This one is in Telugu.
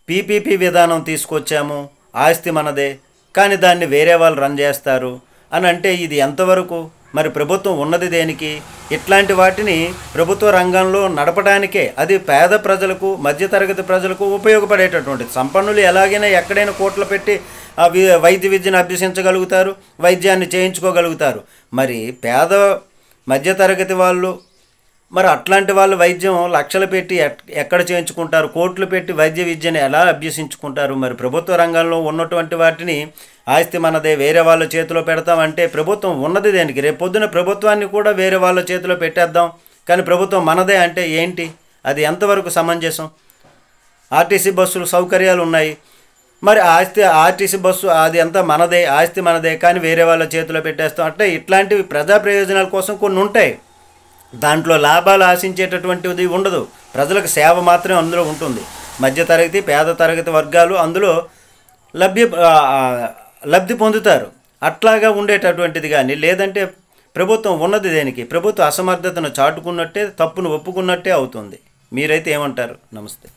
పీపీపీ విధానం తీసుకొచ్చాము, ఆస్తి మనదే, కానీ దాన్ని వేరే వాళ్ళు రన్ చేస్తారు అని అంటే ఇది ఎంతవరకు? మరి ప్రభుత్వం ఉన్నది దేనికి? ఇట్లాంటి వాటిని ప్రభుత్వ రంగంలో నడపడానికే, అది పేద ప్రజలకు, మధ్యతరగతి ప్రజలకు ఉపయోగపడేటటువంటిది. సంపన్నులు ఎలాగైనా ఎక్కడైనా కోట్లు పెట్టి వైద్య విద్యను అభ్యసించగలుగుతారు, వైద్యాన్ని చేయించుకోగలుగుతారు. మరి పేద మధ్యతరగతి వాళ్ళు, మరి అట్లాంటి వాళ్ళు వైద్యం లక్షలు పెట్టి ఎక్కడ చేయించుకుంటారు? కోట్లు పెట్టి వైద్య విద్యను ఎలా అభ్యసించుకుంటారు? మరి ప్రభుత్వ రంగంలో ఉన్నటువంటి వాటిని ఆస్తి మనదే, వేరే వాళ్ళ చేతిలో పెడతామంటే ప్రభుత్వం ఉన్నది దేనికి? రేపు పొద్దున ప్రభుత్వాన్ని కూడా వేరే వాళ్ళ చేతిలో పెట్టేద్దాం, కానీ ప్రభుత్వం మనదే అంటే ఏంటి? అది ఎంతవరకు సమంజసం? ఆర్టీసీ బస్సులు సౌకర్యాలు ఉన్నాయి, మరి ఆర్టీసీ బస్సు అది అంతా మనదే, ఆస్తి మనదే, కానీ వేరే వాళ్ళ చేతిలో పెట్టేస్తాం అంటే ఇట్లాంటివి ప్రజా ప్రయోజనాల కోసం కొన్ని ఉంటాయి. దాంట్లో లాభాలు ఆశించేటటువంటిది ఉండదు, ప్రజలకు సేవ మాత్రమే అందులో ఉంటుంది. మధ్యతరగతి, పేద తరగతి వర్గాలు అందులో లబ్ధి పొందుతారు. అట్లాగా ఉండేటటువంటిది. కానీ లేదంటే ప్రభుత్వం ఉన్నది దేనికి? ప్రభుత్వ అసమర్థతను చాటుకున్నట్టే, తప్పును ఒప్పుకున్నట్టే అవుతుంది. మీరైతే ఏమంటారు? నమస్తే.